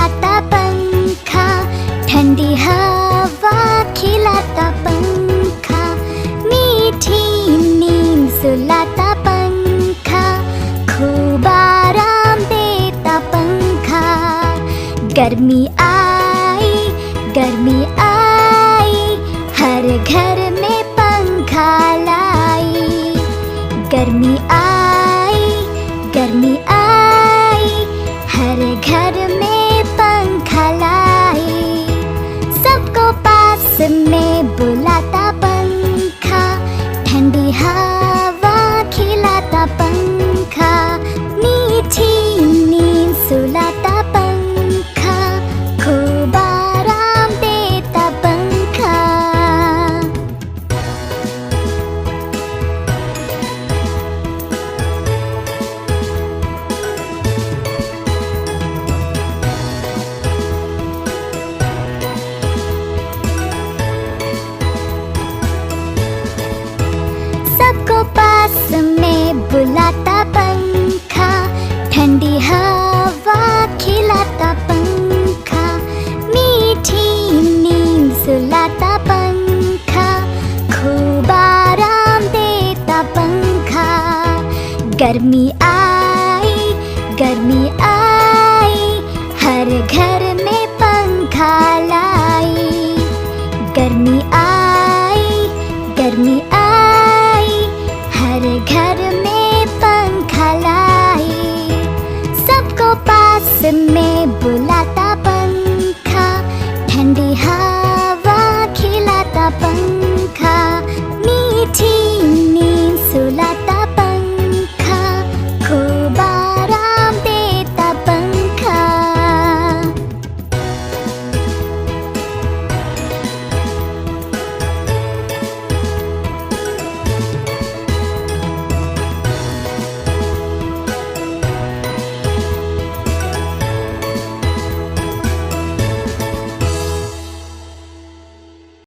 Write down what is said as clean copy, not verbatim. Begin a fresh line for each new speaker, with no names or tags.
बुलाता पंखा, ठंडी हवा खिलाता पंखा, मीठी नींद सुलाता पंखा, खूब आराम देता पंखा। गर्मी आई, गर्मी आई, हर घर में पंखा लाई। गर्मी आई, गर्मी आई, हर घर में पंखा लाई। सबको पास में बुलाता पंखा, ठंडी हवा खिलाता पंखा, मीठी नींद सुलाता पंखा, खूब आराम देता पंखा। सबको पास में बुलाता पंखा, ठंडी हवा खिलाता पंखा, मीठी नींद सुलाता पंखा, खूब आराम देता पंखा। गर्मी आई, गर्मी आई, हर घर